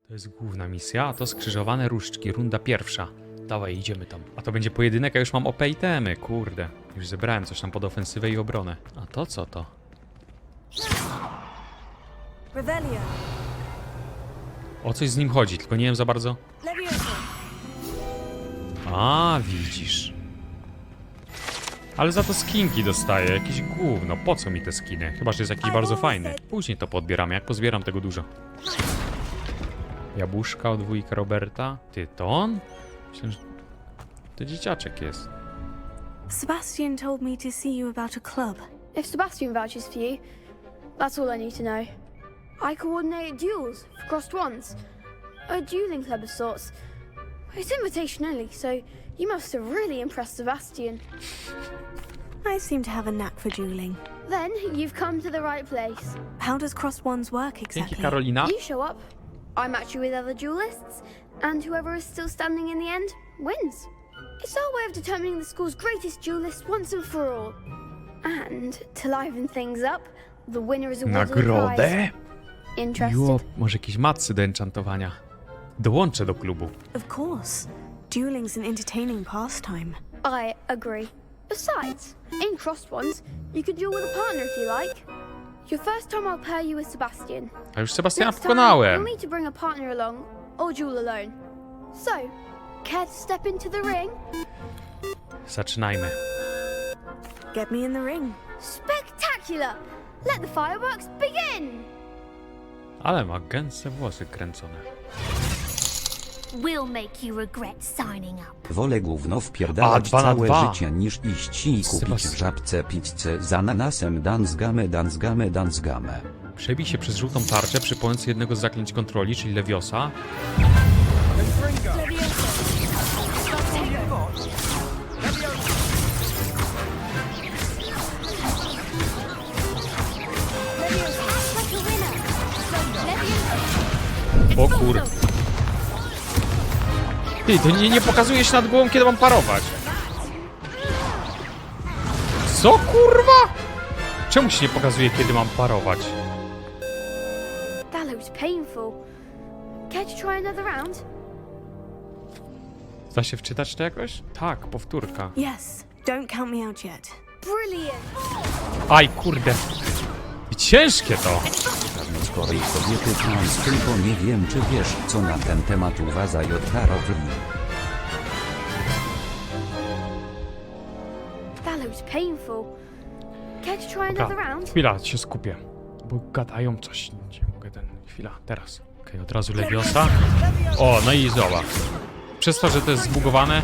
To jest główna misja, a to skrzyżowane różdżki, runda pierwsza. Dawaj, idziemy tam. A to będzie pojedynek, a już mam OP itemy, kurde. Już zebrałem coś tam pod ofensywę i obronę. A to co to? O coś z nim chodzi, tylko nie wiem za bardzo. A, widzisz. Ale za to skinki dostaję, jakieś gówno. Po co mi te skiny? Chyba, że jest jakiś bardzo fajny. Później to podbieram, jak pozbieram tego dużo. Jabłuszka od wujka Roberta. Ty, to on? Myślę, że to dzieciaczek jest. Sebastian told me to see you about a club. If Sebastian vouches for you, that's all I need to know. I coordinate duels for crossed ones. A dueling club of sorts. It's invitation only, so you must have really impressed Sebastian. I seem to have a knack for dueling. Then you've come to the right place. How does crossed ones work Dzięki, exactly? Karolina. You show up, I match you with other duelists, and whoever is still standing in the end wins. It's our way of determining the school's greatest duelist once and for all. And to liven things up, the winner is awarded a prize. Nagrodę? Interested? Jo, może jakieś matcy do enchantowania. Dołączę do klubu. Of course. Dueling's an entertaining pastime. I agree. Besides, in crossed ones, you can duel with a partner if you like. Your first time I'll pair you with Sebastian. A już Sebastiana Next time, you'll pokonałem. need to bring a partner along, or duel alone. So, care to step into the ring? Zaczynajmy. Get me in the ring. Spectacular! Let the fireworks begin! Ale ma gęste włosy kręcone. We'll make you regret signing up. Wolę gówno wpierdalać 2 na całe 2. życie niż iść i kupić w żabce pizzę z ananasem dansgamę. Przebij się przez żółtą tarczę przy pomocy jednego z zaklęć kontroli, czyli Leviosa. O kur... Ty, to nie pokazuje się nad głową, kiedy mam parować. Co, kurwa? Czemu się nie pokazuje, kiedy mam parować? That looks painful. Care to try another round? Da się wczytać to jakoś? Tak, powtórka. Yes. Don't count me out yet. Brilliant! Aj, kurde. I ciężkie to. Skorej kobiety trans, tylko nie wiem czy wiesz co na ten temat uważa J.K. Rowling. That looks painful. Care to try another round? Chwila, się skupię. Bo gadają coś. Nie mogę chwila, teraz. Okej, od razu Leviosa. O, no i zobacz. Przez to, że to jest zbugowane.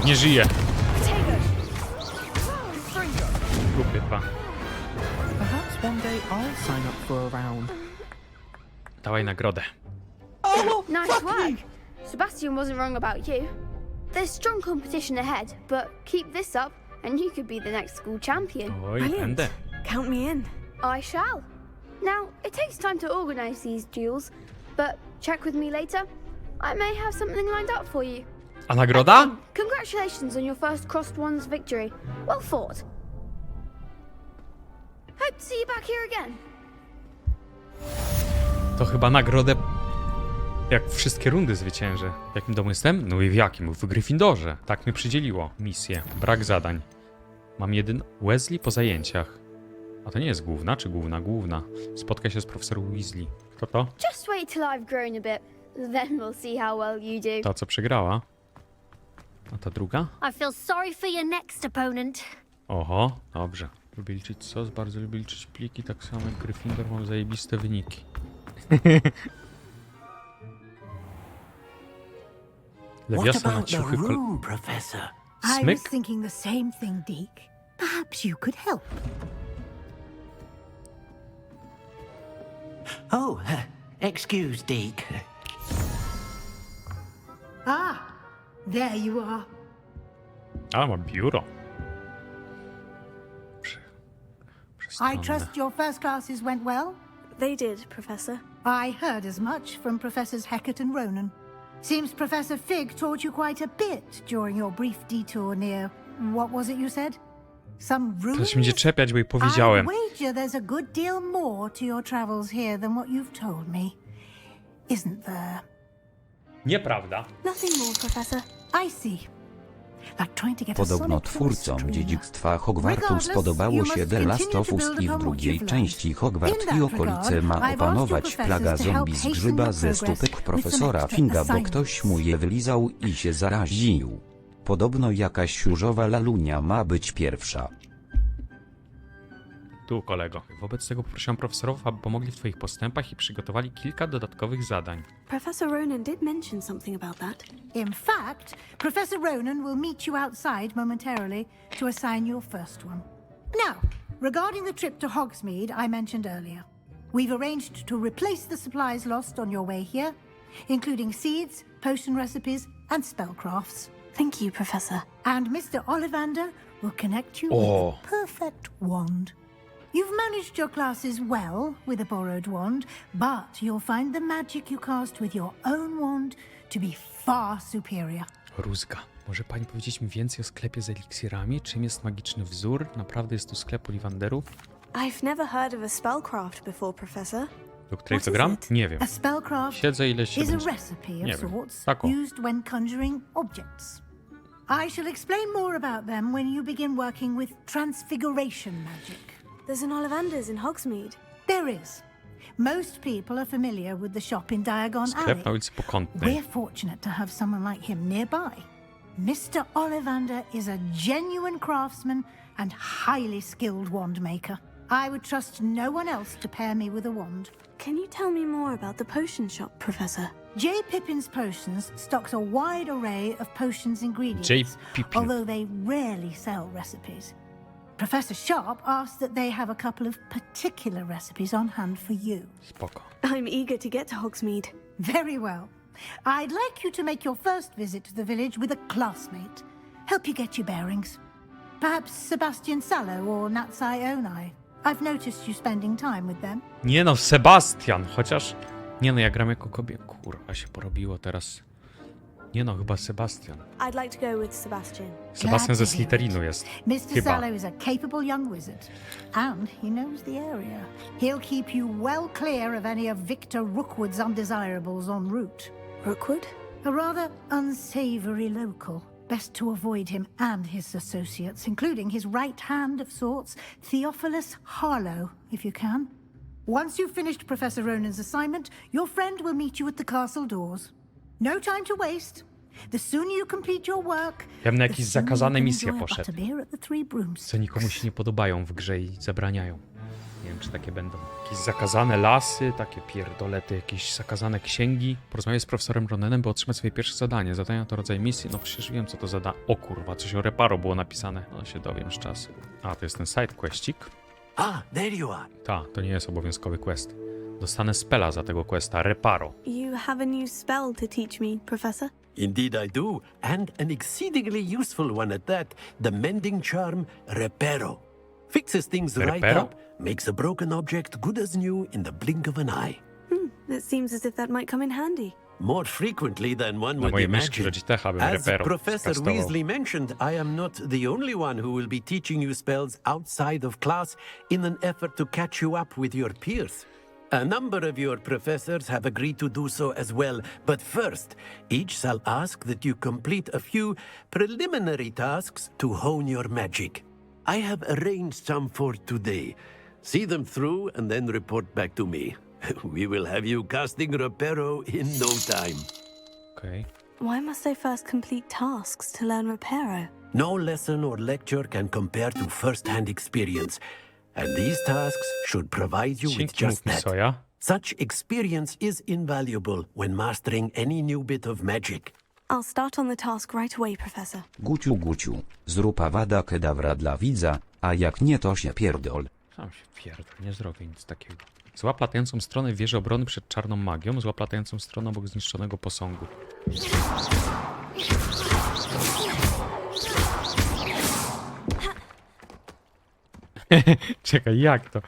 Nie żyje. Głupie dwa. Perhaps one day I'll sign up for a round. Dawaj nagrodę. Nice work! Sebastian wasn't wrong about you. There's strong competition ahead, but keep this up and you could be the next school champion. Oj, Brilliant. będę. Count me in. I shall. Now, it takes time to organize these duels, but check with me later. I may have something lined up for you. A nagroda? Congratulations on your first crossed ones victory. Well fought. Hope to see you back here again. To chyba nagrodę... Jak wszystkie rundy zwyciężę. W jakim domu jestem? No i w jakim? W Gryffindorze. Tak mnie przydzieliło. Misję. Brak zadań. Mam jeden Weasley po zajęciach. A to nie jest główna, czy główna? Główna. Spotka się z profesorem Weasley. Kto to? Just wait till I've grown a bit. Then we'll see how well you do. Ta, co przegrała. A ta druga? I feel sorry for your next opponent. Oho, dobrze. Lubię liczyć sos, bardzo lubię liczyć pliki, tak samo jak Gryffindor, mam zajebiste wyniki. Leviosa na ciuchy Professor? I Smyk? was thinking the same thing, Deke. Perhaps you could help. Oh, excuse, Deke. Ah, there you are. Ale ma biuro. I trust your first classes went well? They did, Professor. I heard as much from Professors Hecat and Ronan. Seems Professor Fig taught you quite a bit during your brief detour near... What was it you said? Some ruins? To się będzie czepiać, bo jej powiedziałem. I'd wager there's a good deal more to your travels here than what you've told me. Isn't there? Nieprawda. Nothing more, Professor. I see. Like trying to get a Podobno solid twórcom stream. dziedzictwa Hogwartu Regardless, spodobało you się must The Last continue of to Us build i w upon what drugiej you've części learned. Hogwart In that i okolice regard, ma I've asked opanować your plaga professors to help zombie z hasten grzyba your ze progress stópek with profesora some extra Finga, bo assignments. ktoś mu je wylizał i się zaraził. Podobno jakaś siurzowa lalunia ma być pierwsza. Tu, kolego. Wobec tego poprosiłem profesorów, aby pomogli w twoich postępach i przygotowali kilka dodatkowych zadań. Professor Ronan did mention something about that. In fact, Professor Ronan will meet you outside momentarily to assign your first one. Now, regarding the trip to Hogsmeade I mentioned earlier, we've arranged to replace the supplies lost on your way here, including seeds, potion recipes, and spellcrafts. Thank you, Professor. And Mr. Ollivander will connect you Oh. with the perfect wand. You've managed your classes well with a borrowed wand, but you'll find the magic you cast with your own wand to be far superior. Różdżka. Może pani powiedzieć mi więcej o sklepie z eliksirami? Czym jest magiczny wzór? Naprawdę jest tu sklep Ollivanderów? I've never heard of a spellcraft before, Professor. Do której What to is gram? it? Nie wiem. A spellcraft Siedzę ile się is a będzie. recipe Nie of wiem. sorts Taką. used when conjuring objects. I shall explain more about them when you begin working with transfiguration magic. There's an Ollivanders in Hogsmeade. There is. Most people are familiar with the shop in Diagon Sklep na Alley. ulicy Pokątnej. We're fortunate to have someone like him nearby. Mr. Ollivander is a genuine craftsman and highly skilled wand maker. I would trust no one else to pair me with a wand. Can you tell me more about the potion shop, Professor? J. Pippin's Potions stocks a wide array of potions ingredients, J. Pippin. although they rarely sell recipes. Professor Sharp asked that they have a couple of particular recipes on hand for you. Spoko. I'm eager to get to Hogsmeade. Very well. I'd like you to make your first visit to the village with a classmate. Help you get your bearings. Perhaps Sebastian Sallow or Natsai Onai. I've noticed you spending time with them. Nie no, Sebastian, chociaż... Nie no, ja gram jako kobieta. Kurwa, się porobiło teraz. Nie no, chyba Sebastian. I'd like to go with Sebastian. Sebastian ze Glad to hear Slytherinu it. jest. Mr. Chyba. Sallow is a capable young wizard, and he knows the area. He'll keep you well clear of any of Victor Rookwood's undesirables en route. Rookwood? A rather unsavory local. Best to avoid him and his associates, including his right hand of sorts, Theophilus Harlow, if you can. Once you've finished Professor Ronan's assignment, your friend will meet you at the castle doors. No time to waste. The sooner you complete your work, Ja bym na the jakieś sooner zakazane you can misje enjoy a poszedł. butterbeer at the Three Brooms. Co nikomu się nie podobają w grze i zabraniają. Nie wiem, czy takie będą. Jakieś zakazane lasy, takie pierdolety, jakieś zakazane księgi. Porozmawiaj z profesorem Ronanem, by otrzymać swoje pierwsze zadanie. Zadania to rodzaj misji. No przecież wiem, co to zada... O kurwa, coś o reparo było napisane. No się dowiem z czasu. A, to jest ten side questik. Ah, there you are. Ta, to nie jest obowiązkowy quest. Dostanę spela za tego questa, reparo. You have a new spell to teach me, Professor? Indeed I do, and an exceedingly useful one at that. The mending charm, Reparo. Fixes things right Reparo? up, makes a broken object good as new in the blink of an eye. It seems as if that might come in handy. More frequently than one Na would mojej myszki imagine. Logitecha bym As reparo Professor skastował. Weasley mentioned, I am not the only one who will be teaching you spells outside of class in an effort to catch you up with your peers. A number of your professors have agreed to do so as well, but first, each shall ask that you complete a few preliminary tasks to hone your magic. I have arranged some for today. See them through and then report back to me. We will have you casting Reparo in no time. Okej. Why must I first complete tasks to learn Reparo? No lesson or lecture can compare to first-hand experience, and these tasks should provide you with Dzięki, just mów mi, that. Soja. Such experience is invaluable when mastering any new bit of magic. I'll start on the task right away, Professor. Guciu, zrób awada kedawra dla widza, a jak nie to się pierdol. Sam się pierdol, nie zrobię nic takiego. Złap latającą stronę wieży obrony przed czarną magią, złap latającą stronę obok zniszczonego posągu. Czekaj, jak to?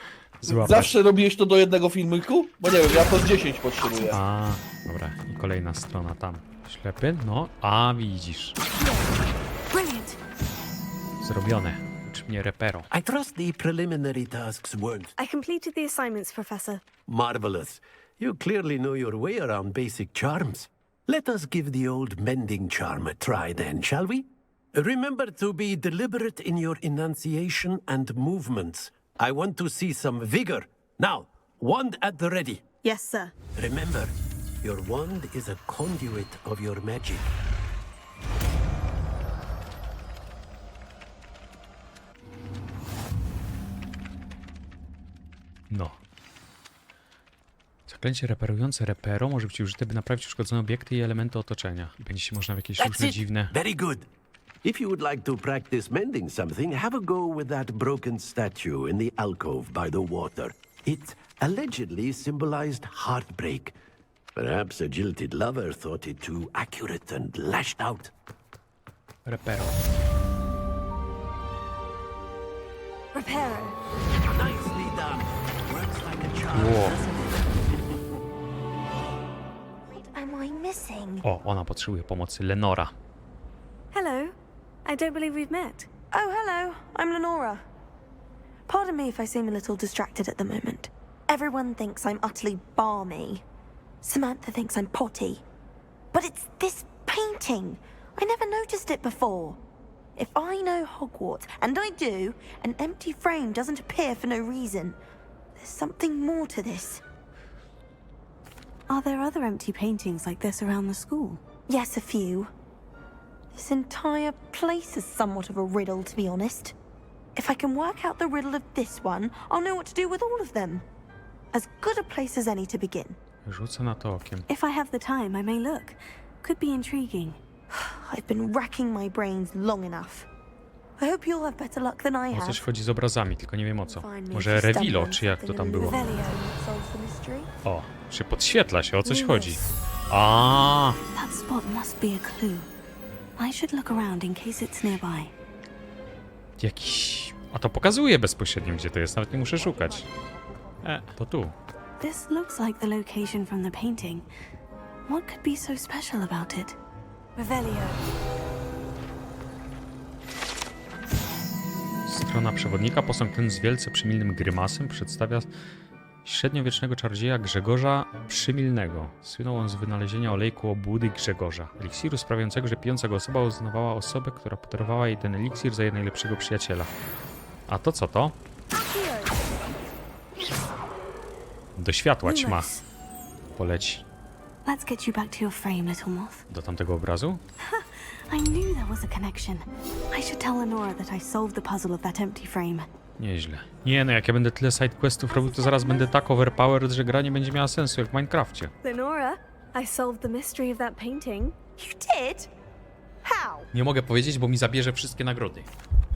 Złapać. Zawsze robiłeś to do jednego filmiku? Bo nie wiem, ja to z 10 potrzebuję. A, dobra. I kolejna strona tam. Ślepy? No, a widzisz. Brilliant. Zrobione. Ucz mnie repero. I trust the preliminary tasks weren't I completed the assignments, Professor. marvelous. You clearly know your way around basic charms. Let us give the old mending charm a try then, shall we? Remember to be deliberate in your enunciation and movements. I want to see some vigor. Now, wand at the ready. Yes, sir. Remember, your wand is a conduit of your magic. No. Zaklęcie reperujące repero może być użyte, by naprawić uszkodzone obiekty i elementy otoczenia. I będzie się można w jakieś różne dziwne... Very good. If you would like to practice mending something, have a go with that broken statue in the alcove by the water. It allegedly symbolized heartbreak. Perhaps a jilted lover thought it too accurate and lashed out. Repero. Reparo. Nicely done. Works like a charm. Ło. Am I missing? O, ona potrzebuje pomocy. Lenora. Hello. I don't believe we've met. Oh, hello. I'm Lenora. Pardon me if I seem a little distracted at the moment. Everyone thinks I'm utterly balmy. Samantha thinks I'm potty. But it's this painting. I never noticed it before. If I know Hogwarts, and I do, an empty frame doesn't appear for no reason. There's something more to this. Are there other empty paintings like this around the school? Yes, a few. This entire place is somewhat of a riddle, to be honest. If I can work out the riddle of this one, I'll know what to do with all of them. As good a place as any to begin. Rzucę na to okiem. If I have the time, I may look. Could be intriguing. I've been racking my brains long enough. I hope you'll have better luck than I O have. coś chodzi z obrazami, tylko nie wiem o co. Find me Może if you Revilo, stumble czy jak to something tam in the było. Revelio that solves the mystery. O, czy podświetla się, o coś chodzi. A, That spot must be a clue. I should look around in case it's nearby. jakiś... A to pokazuje bezpośrednio, gdzie to jest, nawet nie muszę szukać. To tu. This looks like the location from the painting. What could be so special about it? Revelio. Strona przewodnika. Posąg ten z wielce przymilnym grymasem przedstawia średniowiecznego czarodzieja Grzegorza Przymilnego. Słynął on z wynalezienia olejku obłudy Grzegorza, eliksiru sprawiającego, że pijąca go osoba uznawała osobę, która podarowała jej ten eliksir za jej najlepszego przyjaciela. A to co to? Do światła ćma. Lumos. Poleci. Let's get you back to your frame, little moth. Do tamtego obrazu? I knew there was a connection. I should tell Lenora that I solved the puzzle of that empty frame. Nieźle. Nie no, jak ja będę tyle sidequestów robił, to zaraz będę tak overpowered, że gra nie będzie miała sensu jak w Minecrafcie. Lenora, I solved the mystery of that painting. You did? How? Nie mogę powiedzieć, bo mi zabierze wszystkie nagrody.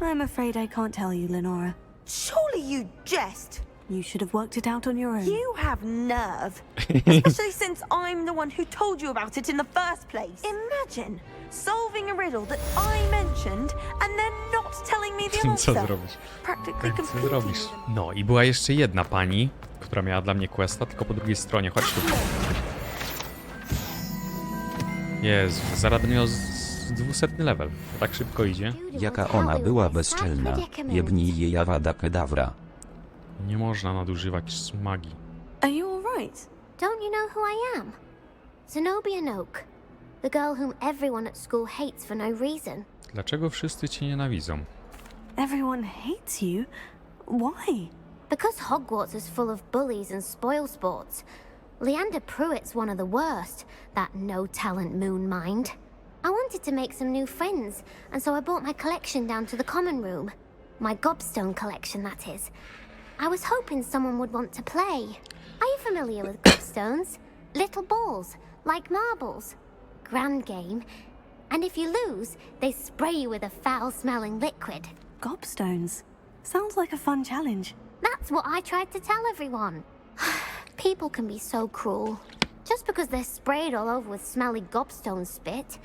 I'm afraid I can't tell you, Lenora. Surely you jest. You should have worked it out on your own. You have nerve. Especially since I'm the one who told you about it in the first place. Imagine solving a riddle that I mentioned and then not telling me the Co answer. zrobić? Practically Co completing zrobisz? them. No i była jeszcze jedna pani, która miała dla mnie questa, tylko po drugiej stronie. Chodź tu. Jezu, zaraz będę miał z 200 level. To tak szybko idzie. Jaka ona była bezczelna. Jebnij jej Avada Kedavra. Nie można nadużywać magii. Are you alright? Don't you know who I am? Zenobia Noak, the girl whom everyone at school hates for no reason. Dlaczego wszyscy cię nienawidzą? Everyone hates you? Why? Because Hogwarts is full of bullies and spoilsports. Leander Pruitt's one of the worst, that no-talent moon mind. I wanted to make some new friends, and so I brought my collection down to the common room. My gobstone collection, that is. I was hoping someone would want to play. Are you familiar with gobstones? Little balls, like marbles. Grand game. And if you lose, they spray you with a foul-smelling liquid. Gobstones. Sounds like a fun challenge. That's what I tried to tell everyone. People can be so cruel. Just because they're sprayed all over with smelly gobstone spit,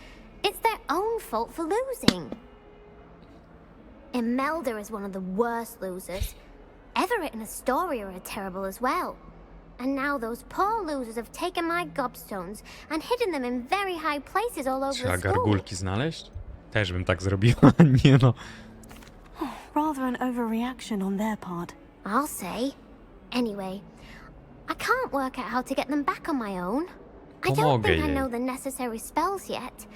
it's their own fault for losing. Imelda is one of the worst losers. Ever written a story or a terrible as well. And now those poor losers have taken my gobstones and hidden them in very high places all over Trzeba the school. gargulki znaleźć? Też bym tak zrobiła, nie no. Rather an overreaction on their part. I'll say. Anyway, I can't work out how to get them back on my own. I don't Pomogę think I jej. know the necessary spells yet.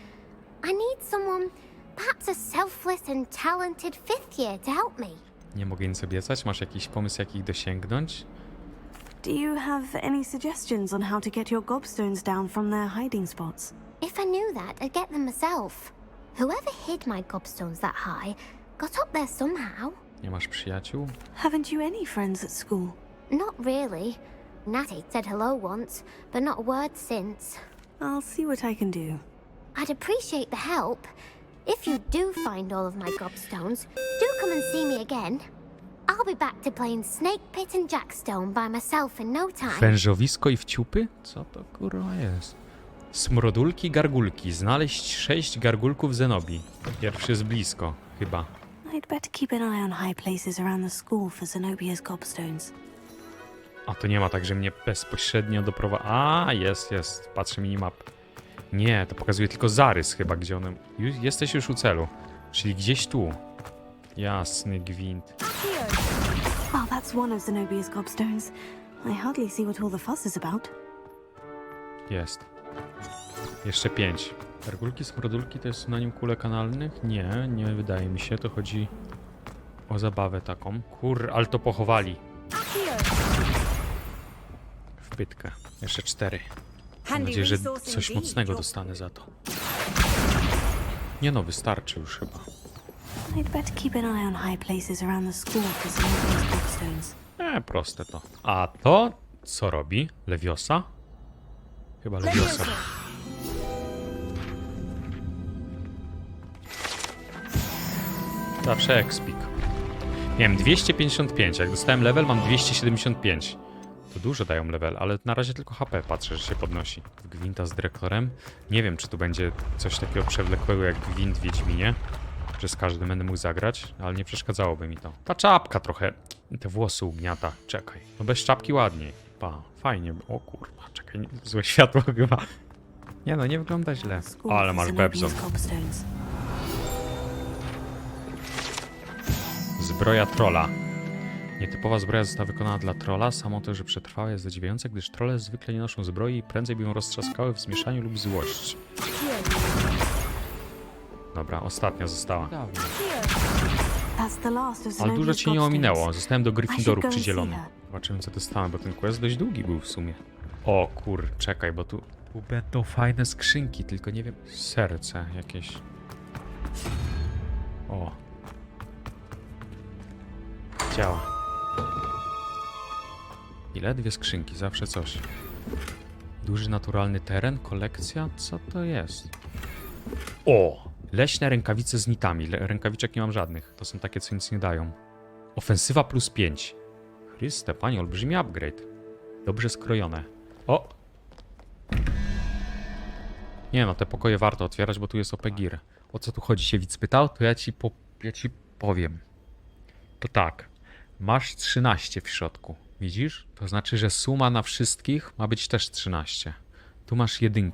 I need someone, perhaps a selfless and talented fifth year to help me. Nie mogę nic obiecać? Masz jakiś pomysł, jak ich dosięgnąć? Do you have any suggestions on how to get your gobstones down from their hiding spots? If I knew that, I'd get them myself. Whoever hid my gobstones that high got up there somehow. Nie masz przyjaciół? Haven't you any friends at school? Not really. Natty said hello once, but not a word since. I'll see what I can do. I'd appreciate the help. If you do find all of my gobstones, do come and see me again. I'll be back to playing Snake Pit and Jackstone by myself in no time. Wężowisko i wciupy? Co to kurwa jest? Smrodulki, gargulki. Znaleźć 6 gargulków Zenobii. Pierwszy jest blisko, chyba. I'd better keep an eye on high places around the school for Zenobia's gobstones. A to nie ma tak, że mnie bezpośrednio doprowadza. A, jest. Patrzę minimap. Nie, to pokazuje tylko zarys chyba, gdzie one... Jesteś już u celu. Czyli gdzieś tu. Jasny gwint. Well, that's one of Zenobia's gobstones. I hardly see what all the fuss is about. Jest. Jeszcze 5. Gargulki, smrodulki to jest synonim kulek analnych? Nie wydaje mi się. To chodzi o zabawę taką. Ale to pochowali. W pytkę. Jeszcze 4. Mam nadzieję, że coś mocnego dostanę za to. Nie no, wystarczy już chyba. I'd better keep an eye on high places around the school for Zenobia's gobstones. Proste to. A to co robi? Lewiosa? Chyba Lewiosa. Zawsze expik. Miałem 255, jak dostałem level mam 275. To dużo dają level, ale na razie tylko HP patrzę, że się podnosi. W gwinta z dyrektorem. Nie wiem, czy tu będzie coś takiego przewlekłego jak gwint w Wiedźminie, że z każdym będę mógł zagrać, ale nie przeszkadzałoby mi to. Ta czapka trochę, te włosy ugniata. Czekaj, no bez czapki ładniej. Pa, fajnie. O kurwa, czekaj, złe światło chyba. Nie no, nie wygląda źle. Ale masz bebzon. Zbroja trolla. Nietypowa zbroja została wykonana dla trolla. Samo to, że przetrwała, jest zadziwiające, gdyż trolle zwykle nie noszą zbroi i prędzej by ją roztrzaskały w zmieszaniu lub złości. Dobra, ostatnia została. Ale dużo ci nie ominęło. Zostałem do Gryffindoru przydzielony. Zobaczymy, co dostanę, bo ten quest dość długi był w sumie. O czekaj, bo tu będą fajne skrzynki, tylko nie wiem... Serce jakieś. O. Działa. Ile? 2 skrzynki, zawsze coś. Duży naturalny teren, kolekcja? Co to jest? O! Leśne rękawice z nitami. Rękawiczek nie mam żadnych. To są takie, co nic nie dają. Ofensywa plus 5. Chryste, panie, olbrzymi upgrade. Dobrze skrojone. O! Nie no, te pokoje warto otwierać, bo tu jest OP gear. O co tu chodzi, się widz pytał? To ja ci powiem. To tak. Masz 13 w środku. Widzisz? To znaczy, że suma na wszystkich ma być też 13. Tu masz 1,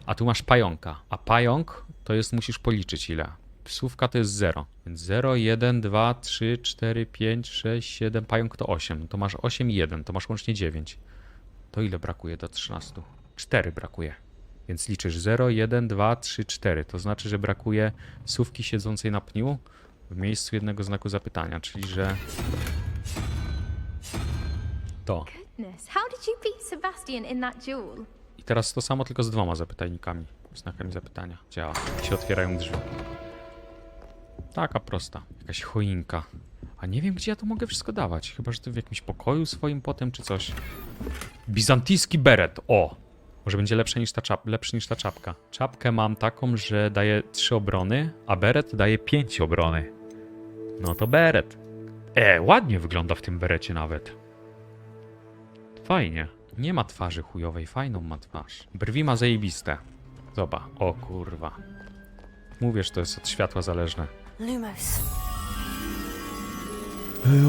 a tu masz pająka. A pająk to jest, musisz policzyć ile. Psówka to jest 0. Więc 0, 1, 2, 3, 4, 5, 6, 7. Pająk to 8. To masz 8 i 1. To masz łącznie 9. To ile brakuje do 13? 4 brakuje. Więc liczysz 0, 1, 2, 3, 4. To znaczy, że brakuje sówki siedzącej na pniu w miejscu jednego znaku zapytania. Czyli, że... To. I teraz to samo, tylko z 2 zapytajnikami. Znakami zapytania. Działa. Się otwierają drzwi. Taka prosta. Jakaś choinka. A nie wiem, gdzie ja to mogę wszystko dawać. Chyba, że to w jakimś pokoju swoim potem, czy coś. Bizantyjski beret. O! Może będzie lepszy niż ta czapka. Czapkę mam taką, że daje 3 obrony, a beret daje 5 obrony. No to beret. Ładnie wygląda w tym berecie nawet. Fajnie. Nie ma twarzy chujowej, fajną ma twarz. Brwi ma zajebiste. Zobacz. O kurwa. Mówię, że to jest od światła zależne. Lumos.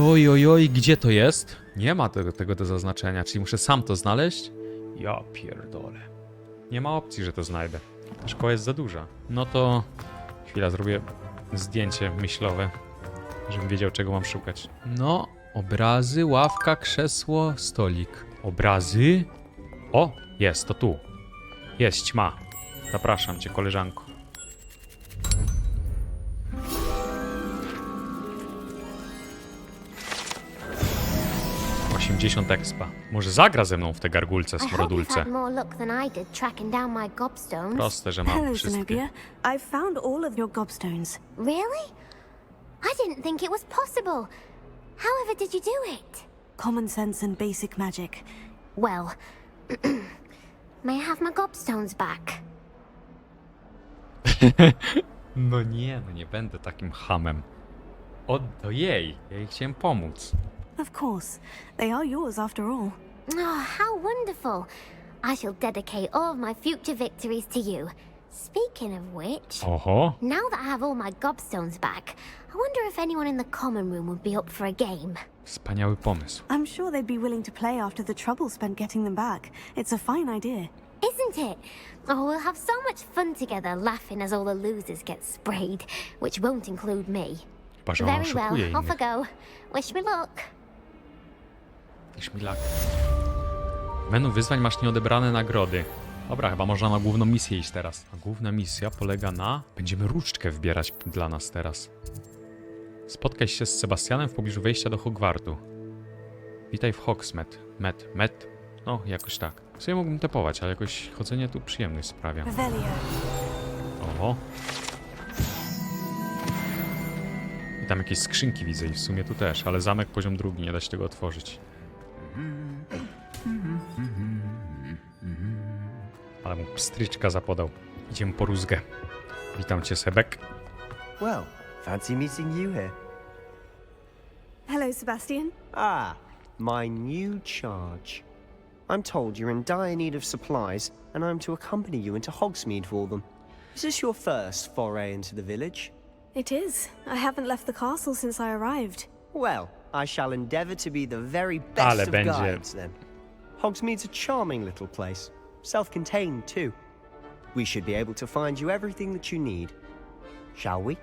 Oj, oj, oj, gdzie to jest? Nie ma tego do zaznaczenia, czyli muszę sam to znaleźć? Ja pierdolę. Nie ma opcji, że to znajdę. Ta szkoła jest za duża. No to... Chwila, zrobię zdjęcie myślowe, żebym wiedział, czego mam szukać. No, obrazy, ławka, krzesło, stolik. Obrazy? O, jest, to tu. Jest ćma. Zapraszam cię, koleżanko. 80 expa. Może zagra ze mną w te gargulce, smrodulce. Proste, że mam Hello, wszystkie. Zenobia. I've found all of your gobstones. Really? I didn't think it was possible. However did you do it? Common sense and basic magic. Well, may I have my gobstones back? No nie będę takim hamem. Oddaj jej, ja jej chciałem pomóc. Of course. They are yours after all. Oh, how wonderful. I shall dedicate all of my future victories to you. Speaking of which, Oho. now that I have all my gobstones back, I wonder if anyone in the common room would be up for a game. Wspaniały pomysł. I'm sure they'd be willing to play after the trouble spent getting them back. It's a fine idea. Isn't it? Oh, we'll have so much fun together laughing as all the losers get sprayed, which won't include me. Chyba, że ona Very well, oszukuje off I innych. go. Wish me luck. Niż mi lak. W menu wyzwań masz nieodebrane nagrody. Dobra, chyba można na główną misję iść teraz. A główna misja polega na... Będziemy Różdżkę wybierać dla nas teraz. Spotkaj się z Sebastianem w pobliżu wejścia do Hogwartu. Witaj w Hogsmeade. Met. No, jakoś tak. W sumie mógłbym tepować, ale jakoś chodzenie tu przyjemność sprawia. Revelio. Oho. I tam jakieś skrzynki widzę i w sumie tu też, ale zamek poziom drugi, nie da się tego otworzyć. Ale mu pstryczka zapodał. Idziemy po Różdzkę. Witam cię, Sebek. Well, fancy meeting you here. Hello, Sebastian. Ah, my new charge. I'm told you're in dire need of supplies, and I'm to accompany you into Hogsmeade for them. Is this your first foray into the village? It is. I haven't left the castle since I arrived. Well, I shall endeavour to be the very Ale best of będzie. guides then. Hogsmeade's a charming little place, self-contained too. We should be able to find you everything that you need. Shall we?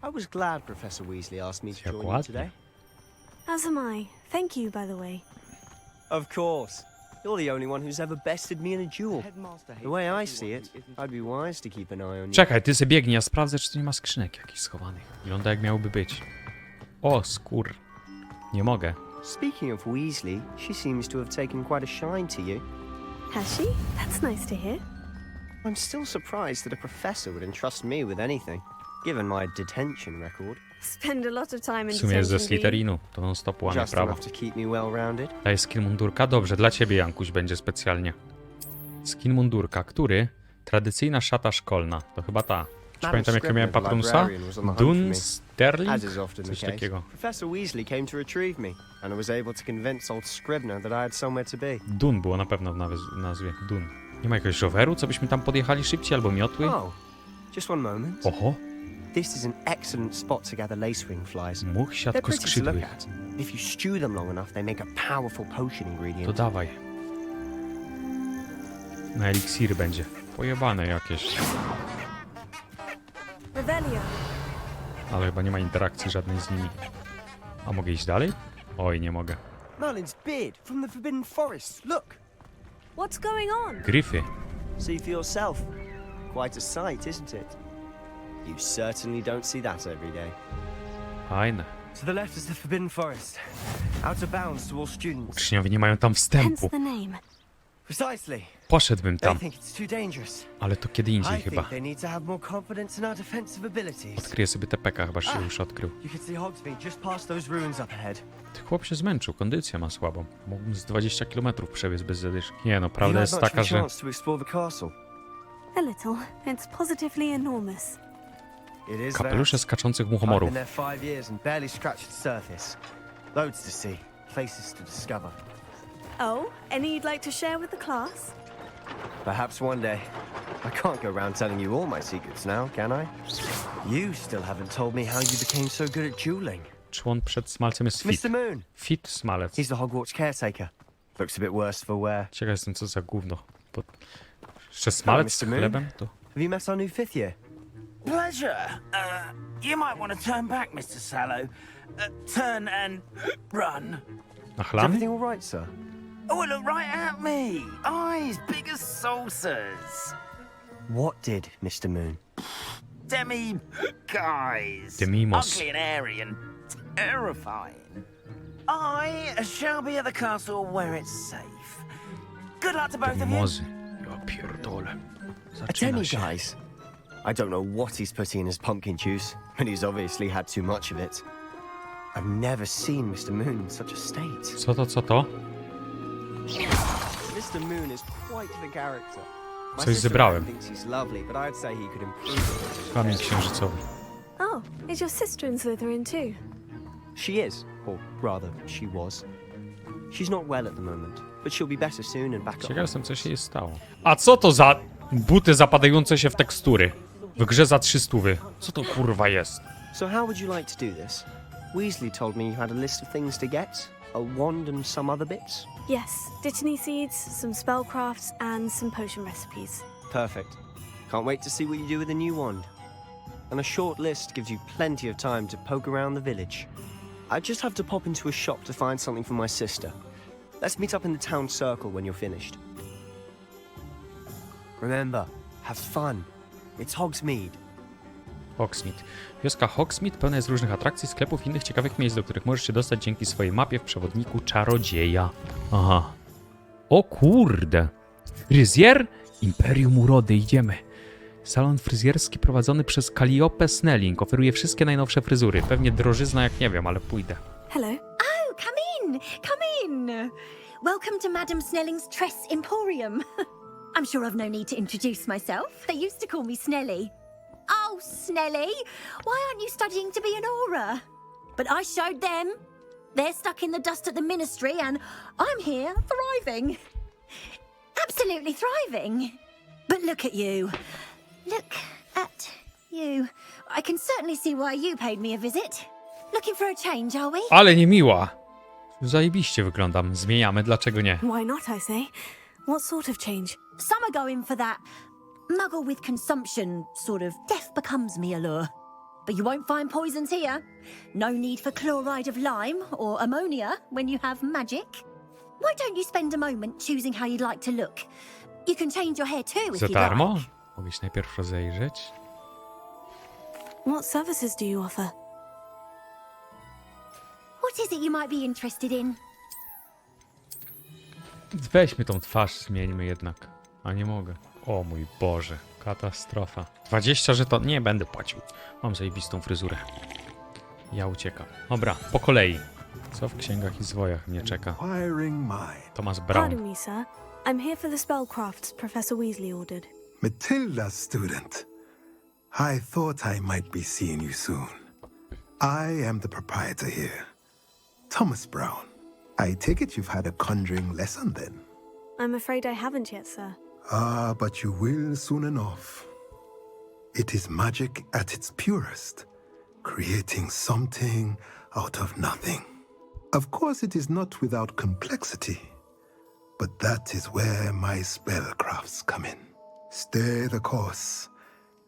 I was glad Professor Weasley asked me to join you today. As am I. Thank you, by the way. Of course. You're the only one who's ever bested me in a duel. The way I see it, I'd be wise to keep an eye on you. Czekaj, ty sobie biegnij, ja sprawdzę, czy tu nie ma skrzynek jakichś schowanych. Wygląda jak miałoby być. O, skór. Nie mogę. Speaking of Weasley, she seems to have taken quite a shine to you. Has she? That's nice to hear. I'm still surprised that a professor would entrust me with anything, given my detention record. Spend a lot of time in W sumie jest ze detention, do you? Slytherinu, to non stop łamie Just prawo. enough to keep me well-rounded. Daję skin mundurka? Dobrze, dla ciebie, Jankuś, będzie specjalnie. Skin mundurka, który? Tradycyjna szata szkolna. To chyba ta. Czy pamiętam, jakie miałem patronusa? Dun Sterling? As is often the Coś case, takiego. Professor Weasley came to retrieve me, and I was able to convince old Scribner that I had somewhere to be. Dun było na pewno w nazwie. Dun. Nie ma jakiegoś roweru, co byśmy tam podjechali szybciej, albo miotły? Oh, just one moment. Oho, This is an excellent spot to gather lacewing flies. much They're siatko pretty to look skrzydłych. at. If you stew them long enough, they make a powerful potion To ingredient. dawaj. Na eliksiry będzie. Pojebane jakieś. Revelio. Ale chyba nie ma interakcji żadnej z nimi. A mogę iść dalej? Oj, nie mogę. Merlin's beard from the Forbidden Forest. Look, What's going on? Gryfy. see for yourself. Quite a sight, isn't it? You certainly don't see that every day. Fajne. To the left is the Forbidden Forest. Out of bounds to all students. Uczniowie nie mają tam Hence wstępu. the name. Precisely. Poszedłbym They tam, think it's too dangerous. ale to kiedy indziej I chyba. think they need to have more confidence in our defensive abilities. Odkryję sobie TPK, chyba się już odkrył. You can see Hogsmeade just past those ruins up ahead. Ty chłop się zmęczył, kondycja ma słabą. Mógłbym z 20 km przebiec bez zadyszki. Nie no, You prawda had jest much taka, of a że chance to explore the castle. A little. It's positively enormous. It is Kapelusze skaczących I've muchomorów. been there 5 years and barely scratched the surface. Loads to see, places to discover. Oh, any you'd like to share with the class? Perhaps one day. I can't go around telling you all my secrets now, can I? You still haven't told me how you became so good at dueling. Człon przed smalcem jest fit. Mr. Moon. Fit smalec. He's the Hogwarts caretaker. Looks a bit worse for wear. Ciekaw jestem, co za gówno. Bo... Jeszcze smalec z Mr. Moon. chlebem? To... Have you met our new 5th year? Pleasure. You might want to turn back, Mr. Sallow. Turn and run. Na Is chlam? everything all right, sir? Oh, look right at me. Eyes big as saucers. What did, Mr. Moon? Demi guys. Demimos. Ugly and airy and terrifying. I shall be at the castle where it's safe. Good luck to both of you. Demimozy. Ja pierdolę. A Zaczyna demi, się. guys. I don't know what he's putting in his pumpkin juice, but he's obviously had too much of it. I've never seen Mr. Moon in such a state. Co to, co to? Mr. Moon is quite the character. My Coś sister zebrałem. thinks he's lovely, but I'd say he could improve. Kamień księżycowy. Oh, is your sister in Slytherin too? She is, or rather, she was. She's not well at the moment, but she'll be better soon and back at Ciekaw home. jestem, co się jej stało. A co to za buty zapadające się w tekstury? W grze za 300. Co to kurwa jest? So how would you like to do this? Weasley told me you had a list of things to get, a wand and some other bits. Yes, Dittany seeds, some spellcrafts, and some potion recipes. Perfect. Can't wait to see what you do with the new wand. And a short list gives you plenty of time to poke around the village. I just have to pop into a shop to find something for my sister. Let's meet up in the town circle when you're finished. Remember, have fun. It's Hogsmeade. Hogsmeade. Wioska Hogsmeade pełna jest różnych atrakcji, sklepów i innych ciekawych miejsc, do których możesz się dostać dzięki swojej mapie w przewodniku czarodzieja. Aha. O kurde. Fryzjer? Imperium Urody, idziemy. Salon fryzjerski prowadzony przez Kalliopę Snelling oferuje wszystkie najnowsze fryzury. Pewnie drożyzna jak nie wiem, ale pójdę. Hello. Oh, come in, come in. Welcome to Madame Snelling's Tress Emporium. I'm sure I've no need to introduce myself. They used to call me Snelly. Oh, Snelly, why aren't you studying to be an aura? But I showed them. They're stuck in the dust at the ministry and I'm here thriving. Absolutely thriving. But look at you. Look at you. I can certainly see why you paid me a visit. Looking for a change, are we? Ale niemiła. Zajebiście wyglądam. Zmieniamy, dlaczego nie? Why not, I say? What sort of change? Some are going for that muggle with consumption, sort of death becomes me allure. But you won't find poisons here. No need for chloride of lime or ammonia when you have magic. Why don't you spend a moment choosing how you'd like to look? You can change your hair too if Za you darmo? like. Mogłeś najpierw rozejrzeć? What services do you offer? What is it you might be interested in? Weźmy tą twarz, zmieńmy jednak. A nie mogę. O mój Boże, katastrofa. 20 żeton, nie będę płacił. Mam zajebistą fryzurę. Ja uciekam. Dobra, po kolei. Co w księgach i zwojach mnie czeka? Thomas Brown. Pardon me, sir. I'm here for the spellcrafts Professor Weasley ordered. Matilda's student. I thought I might be seeing you soon. I am the proprietor here, Thomas Brown. I take it you've had a conjuring lesson then? I'm afraid I haven't yet, sir. Ah, but you will soon enough. It is magic at its purest, creating something out of nothing. Of course, it is not without complexity, but that is where my spellcrafts come in. Stay the course,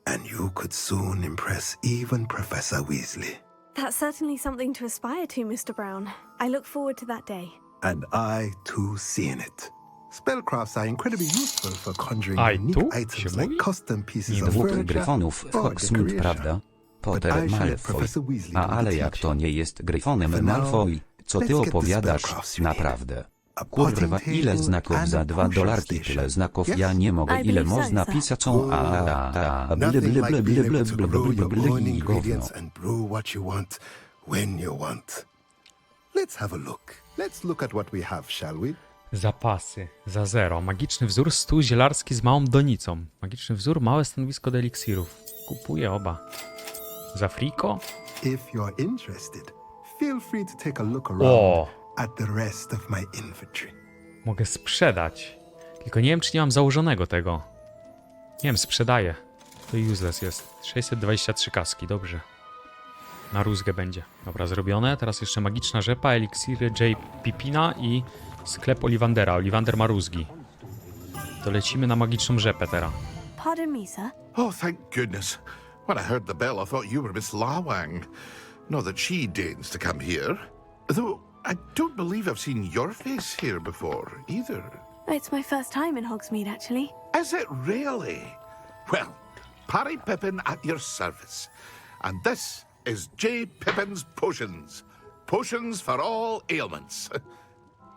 and you could soon impress even Professor Weasley. That's certainly something to aspire to, Mr. Brown. I look forward to that day. And I, too, seeing it. Spellcrafts are incredibly useful for conjuring I unique too? items Się like mówi? custom pieces of Dwóch furniture gryfonów w or Hogsmeade, decoration. prawda? Potter But I shall let Malfoy. Professor Weasley A do the ale jak teaching. to nie jest For gryfonem now, Malfoy, co ty let's get the opowiadasz? spellcrafts you need. Naprawdę. A Kurwa, potting ile table znaków and za a 2 potion dolarki, station. tyle znaków, Yes? ja nie mogę, I ile believe so, można sir. pisać, Nothing like being able to grow your own gówno. ingredients and brew what you want when you want. Let's have a look. Let's look at what we have, shall we? Zapasy za 0. Magiczny wzór, stół zielarski z małą donicą. Magiczny wzór, małe stanowisko do eliksirów. Kupuję oba. Za friko? If you're interested, feel free to take a look O! around at the rest of my inventory. Mogę sprzedać. Tylko nie wiem, czy nie mam założonego tego. Nie wiem, sprzedaję. To useless jest. 623 kaski, dobrze. Na Różdzkę będzie. Dobra, zrobione. Teraz jeszcze magiczna rzepa, eliksiry J. Pipina i sklep Ollivandera. Ollivander ma rózgi. To lecimy na magiczną rzepę teraz. Pardon me, sir. Oh, thank goodness. When I heard the bell, I thought you were Miss Lawang. Not that she deigns to come here. Though, I don't believe I've seen your face here before, either. It's my first time in Hogsmeade, actually. Is it really? Well, Parry Pippin at your service. And this is J. Pippin's Potions. Potions for all ailments.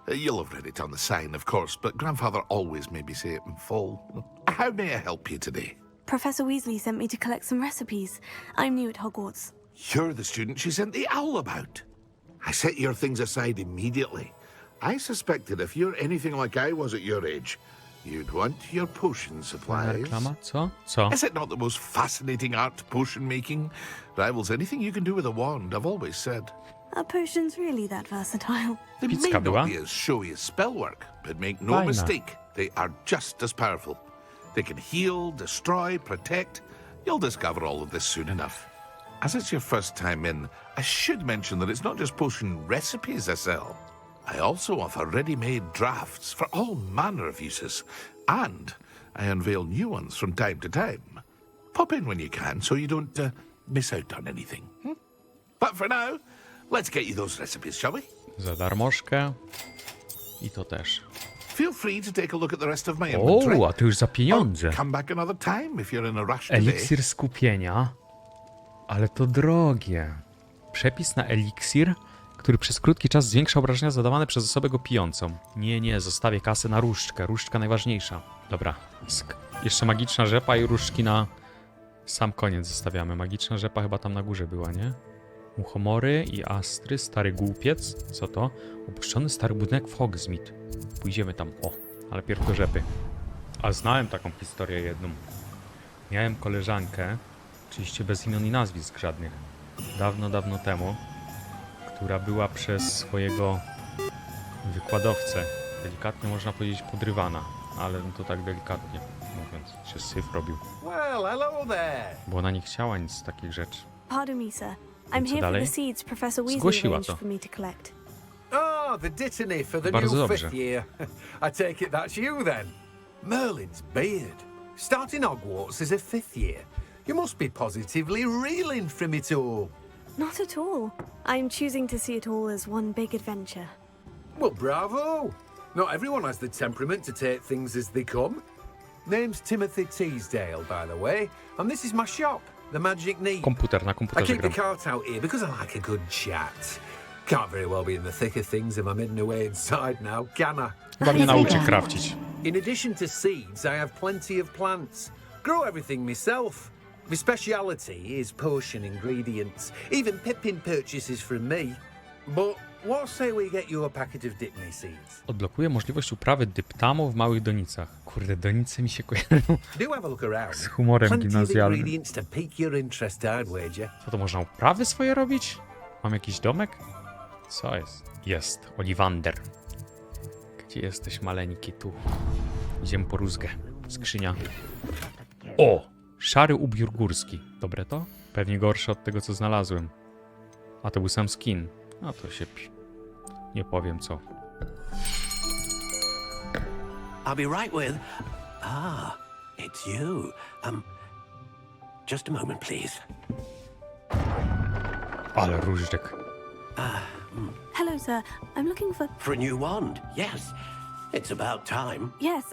You'll have read it on the sign, of course, but Grandfather always made me say it in full. How may I help you today? Professor Weasley sent me to collect some recipes. I'm new at Hogwarts. You're the student she sent the owl about. I set your things aside immediately. I suspected if you're anything like I was at your age, you'd want your potion supplies. Reklama? Co? Is it not the most fascinating art, potion making? Rivals anything you can do with a wand, I've always said. Are potions really that versatile? They may Pizka była? not be as showy as spellwork, but make no Fajna. mistake, they are just as powerful. They can heal, destroy, protect. You'll discover all of this soon enough. As it's your first time in, I should mention that it's not just potion recipes I sell. I also offer ready-made drafts for all manner of uses, and I unveil new ones from time to time. Pop in when you can so you don't miss out on anything. But for now, let's get you those recipes, shall we? Za darmożkę. I to też. Feel free to take a look at the rest of my inventory. O, a to już za pieniądze. Or come back another time if you're in a rush today. Eliksir skupienia. Ale to drogie. Przepis na eliksir, który przez krótki czas zwiększa obrażenia zadawane przez osobę go pijącą. Nie, zostawię kasę na różdżkę. Różdżka najważniejsza. Dobra. Jeszcze magiczna rzepa i różdżki na sam koniec zostawiamy. Magiczna rzepa chyba tam na górze była, nie? Muchomory i astry, stary głupiec. Co to? Opuszczony stary budynek w Hogsmeade. Pójdziemy tam. O, ale pierw do rzepy. A znałem taką historię jedną. Miałem koleżankę, oczywiście bez imion i nazwisk żadnych, dawno temu, która była przez swojego wykładowcę, delikatnie można powiedzieć podrywana, ale no to tak delikatnie mówiąc, się syf robił. Well, hello there. Bo ona nie chciała nic z takich rzeczy. Pardon me, sir. I'm Co here for dalej? the seeds Professor Weasley Zgłosiła arranged to. for me to collect. Oh, the dittany for the Bardzo new dobrze. fifth year. I take it that's you then. Merlin's beard. Starting Hogwarts as a fifth year. You must be positively reeling from it all. Not at all. I'm choosing to see it all as one big adventure. Well, bravo. Not everyone has the temperament to take things as they come. Name's Timothy Teasdale, by the way, and this is my shop, the Magic Neep. Komputer, na I komputerze keep the gram. cart out here because I like a good chat. Can't very well be in the thick of things if I'm hidden away inside now, can I? Chyba mnie nauczy krawcić. In addition to seeds, I have plenty of plants. Grow everything myself. My speciality is potion ingredients. Even Pippin purchases from me. But what say we get you a packet of Dittany seeds? Odblokuje możliwość uprawy dyptamu w małych donicach. Kurde, donice mi się kojarzą Do have a look around. z humorem Plenty of gimnazjalnym. ingredients to pique your interest, I'd wager. Co to można uprawy swoje robić? Mam jakiś domek? Co jest? Jest, Ollivander. Gdzie jesteś, maleńki? Tu. Idziemy po Różdzkę. Skrzynia. O! Szary ubiór górski. Dobre to? Pewnie gorsze od tego, co znalazłem. A to był sam skin. A to się... Nie powiem co. I'll be right with... Ah, it's you. Just a moment, please. Ale Różdżek. Hello, sir. I'm looking for... For a new wand, yes. It's about time. Yes,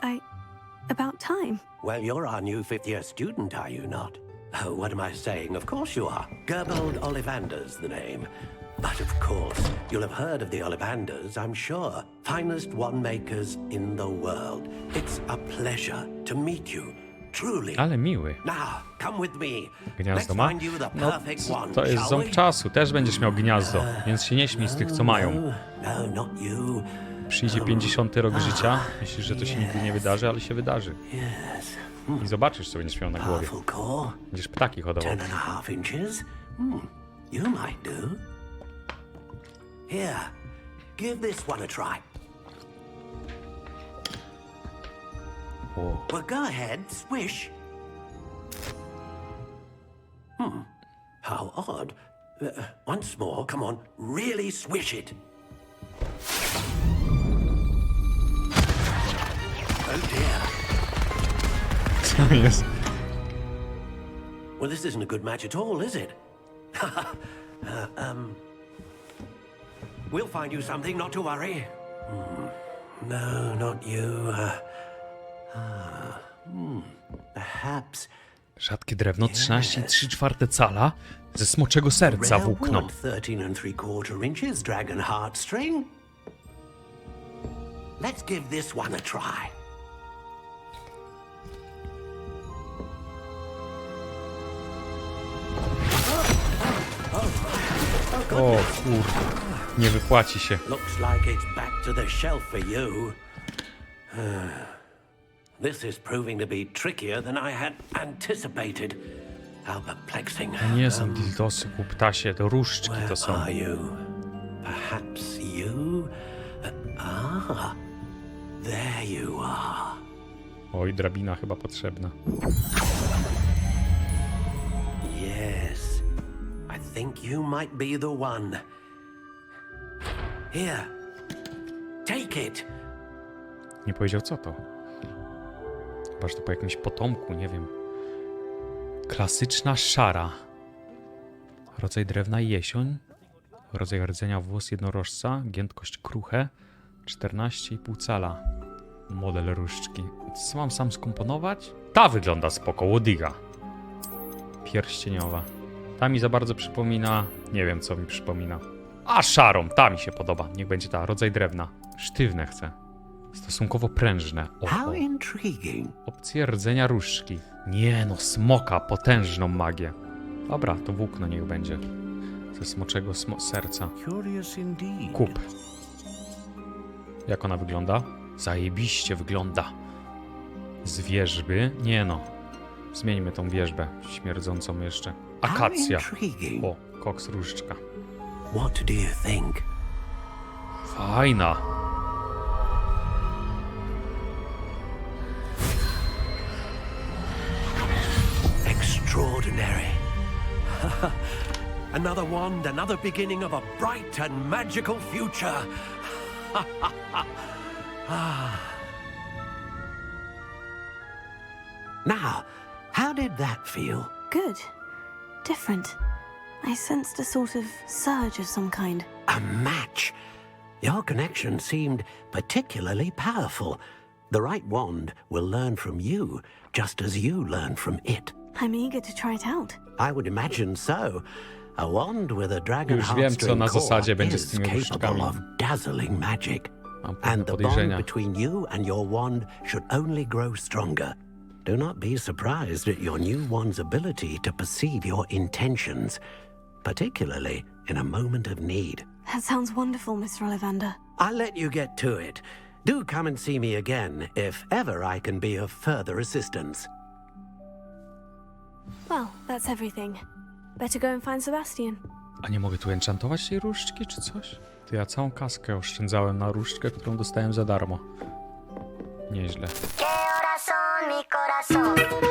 About time. Well, you're our new fifth-year student, are you not? Oh, what am I saying? Of course you are. Gerbold Ollivander's the name. But of course, you'll have heard of the Ollivanders, I'm sure. Finest wand-makers in the world. It's a pleasure to meet you. Truly. Ale miły. Now, come with me. Gniazdo Let's ma? find you the No, perfect wand, to jest shall ząb we? czasu. Też będziesz miał gniazdo, więc się nie śmiej z tych, co mają. No, not you. Przyjdzie 50. rok życia. Myślisz, że to się nigdy nie wydarzy, ale się wydarzy. Yes. I zobaczysz, co będziesz miał na głowie. Powerful core. Będziesz ptaki hodował. 10.5 inches. You might do. Here, give this one a try. O, Well, go ahead, swish. How odd. Once more, come on, really swish it. Oh dear. co jest? Well, this isn't a good match at all, is it? We'll find you something, not to worry. No, not you. Perhaps Rzadkie drewno 13,3 cala ze smoczego serca rare włókno. wood, 13 3/4 inches, dragon heartstring. Let's give this one a try. O kurde, nie wypłaci się. Looks like it's back to the shelf for you. This is proving to be trickier than I had anticipated. How perplexing. To nie są dildosy, kuptasie, to różdżki to są. Are you? Perhaps you? There you are. Oj, drabina chyba potrzebna. Yes, I think you might be the one. Here, take it. Nie powiedział co to. Chyba, że to po jakimś potomku, nie wiem. Klasyczna szara. Rodzaj drewna jesioń. Rodzaj rdzenia włos jednorożca. Giętkość kruche. 14,5 cala. Model różdżki. Co mam sam skomponować? Ta wygląda spoko, Łodiga. Pierścieniowa. Ta mi za bardzo przypomina... Nie wiem, co mi przypomina. A szarą, ta mi się podoba. Niech będzie ta, rodzaj drewna. Sztywne chcę. Stosunkowo prężne. How intriguing. Opcje rdzenia różdżki. Nie no, smoka, potężną magię. Dobra, to włókno niech będzie. Ze smoczego serca. Curious indeed. Kup. Jak ona wygląda? Zajebiście wygląda. Z wierzby? Nie no. Zmieńmy tą wierzbę. Śmierdzącą jeszcze. Akacja. O, koks różdżka. What do you think? Fajna. Extraordinary. Another wand, another beginning of a bright and magical future. Now, how did that feel? Good. Different. I sensed a sort of surge of some kind. A match. Your connection seemed particularly powerful. The right wand will learn from you, just as you learn from it. I'm eager to try it out. I would imagine so. A wand with a dragon Już wiem, co na heartstring zasadzie core będzie z is tymi capable różdżkami. of dazzling magic. Mam pewne And the bond podejrzenia. between you and your wand should only grow stronger. Do not be surprised at your new wand's ability to perceive your intentions, particularly in a moment of need. That sounds wonderful, Mr. Ollivander. I'll let you get to it. Do come and see me again if ever I can be of further assistance. Well, that's everything. Better go and find Sebastian. A nie mogę tu enchantować tej różdżki czy coś? To ja całą kaskę oszczędzałem na różdżkę, którą dostałem za darmo. Nieźle. ¿Qué horas son, mi corazón?